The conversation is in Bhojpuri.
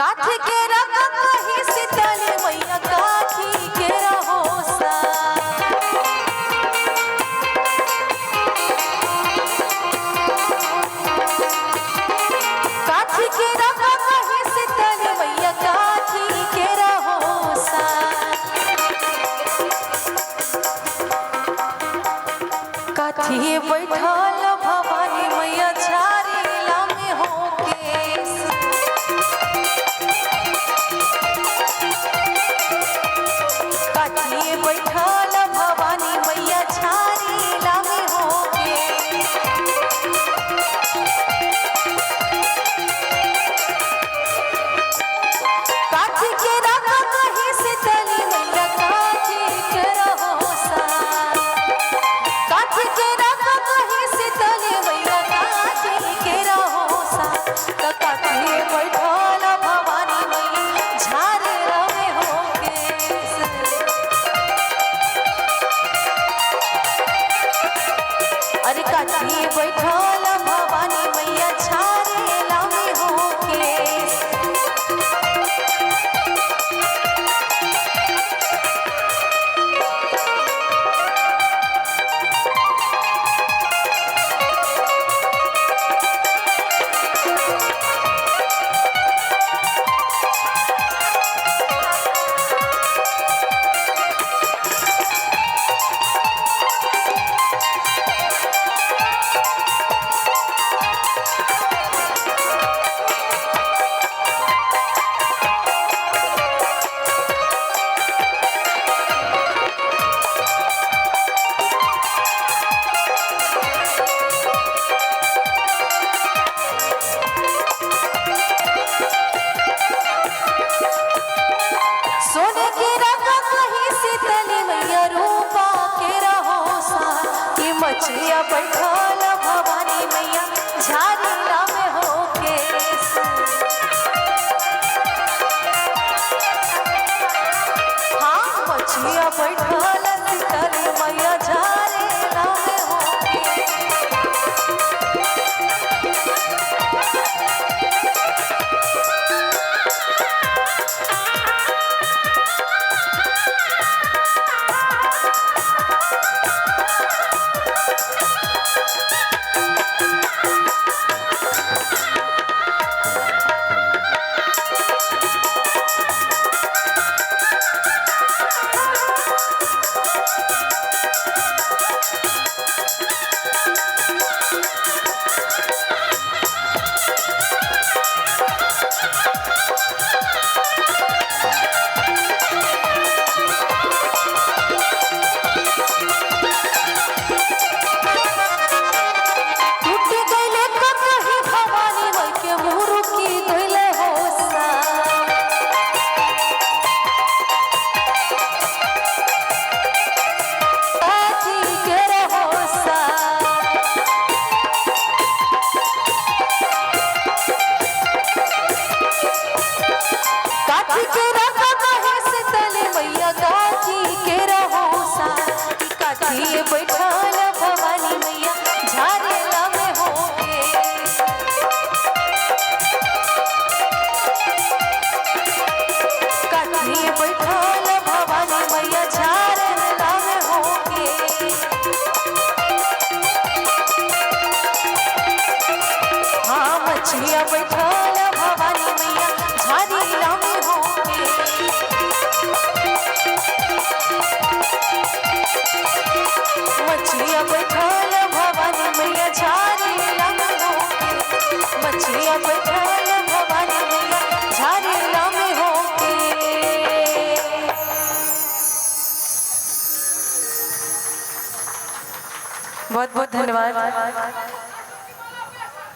काठी के रखा कहीं सीताली मैया काठी के रहोसा काठी के रखा कहीं सीताली मैया काठी के रहोसा काठी बैठल भवानी मैया झारीला में होके काठी बैठल भवानी मैया झारीला में होके काठी के रखा कहीं सीताली मैया काठी के रहोसा काठी के रखा कहीं सीताली मैया काठी के रहोसा त काठी बैठल भवानी मैया झारीला में होके अरे काठी बैठल भवानी मैया झारीला में होके सोने के रखा कहीं सीताली मैया रूपा के रहोसा कि मछिया बैठल भवानी मैया झारीला में होके हाँ मछिया बैठल सीताली मैया झारीला में होके टूटी गइले कहीं भवानी माई के मुरुकी गइले होसा काठी के रहोसा काठी के रखा कहीं सीताली मैया काठी के रहोसा काठी बैठल भवानी मैया झारीला में होके काठी बैठल भवानी मैया झारीला में होके हाँ मछिया बैठल भवानी मैया झारीला में होके मछिया बैठल भवानी मैया झारीला में होके मछिया बैठल भवानी मैया झारीला में होके बहुत बहुत धन्यवाद।